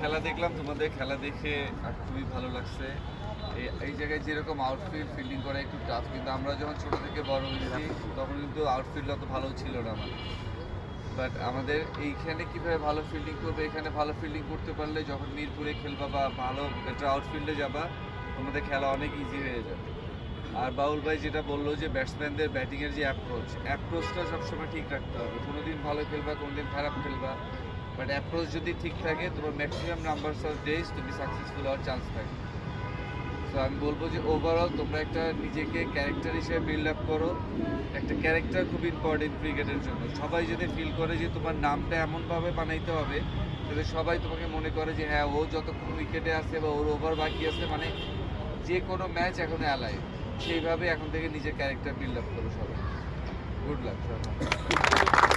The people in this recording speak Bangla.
খেলা দেখলাম, তোমাদের খেলা দেখে খুবই ভালো লাগছে। এই জায়গায় যেরকম আউটফিল্ড ফিল্ডিং করা একটু টাফ, কিন্তু আমরা যখন ছোট থেকে বড় হয়েছি তখন কিন্তু আউটফিল্ড অত ভালো ছিল না আমার। বাট আমাদের এইখানে কীভাবে ভালো ফিল্ডিং করবে, এখানে ভালো ফিল্ডিং করতে পারলে যখন মিরপুরে খেলবা বা ভালো বেটার আউটফিল্ডে যাবা, তোমাদের খেলা অনেক ইজি হয়ে যাবে। আর বাউল ভাই যেটা বললো যে ব্যাটসম্যানদের ব্যাটিংয়ের যে অ্যাপ্রোচটা সবসময় ঠিক রাখতে হবে। কোনো দিন ভালো খেলবা, কোনো দিন খারাপ খেলবা, বাট অ্যাপ্রোচ যদি ঠিক থাকে তোমার ম্যাক্সিমাম নাম্বারস অফ ডেজ তুমি সাকসেসফুল হওয়ার চান্স থাকে। তো আমি বলবো যে ওভারঅল তোমরা একটা নিজেকে ক্যারেক্টার হিসেবে বিল্ড আপ করো। একটা ক্যারেক্টার খুব ইম্পর্টেন্ট ক্রিকেটের জন্য। সবাই যদি ফিল করে যে তোমার নামটা এমনভাবে বানাইতে হবে যাতে সবাই তোমাকে মনে করে যে হ্যাঁ ও যতক্ষণ উইকেটে আছে বা ওর ওভার বাকি আছে, মানে যে কোনো ম্যাচ এখন অ্যালাইভ, সেইভাবে এখন থেকে নিজের ক্যারেক্টার বিল্ড আপ করো সবাই। গুড লাক সবাই।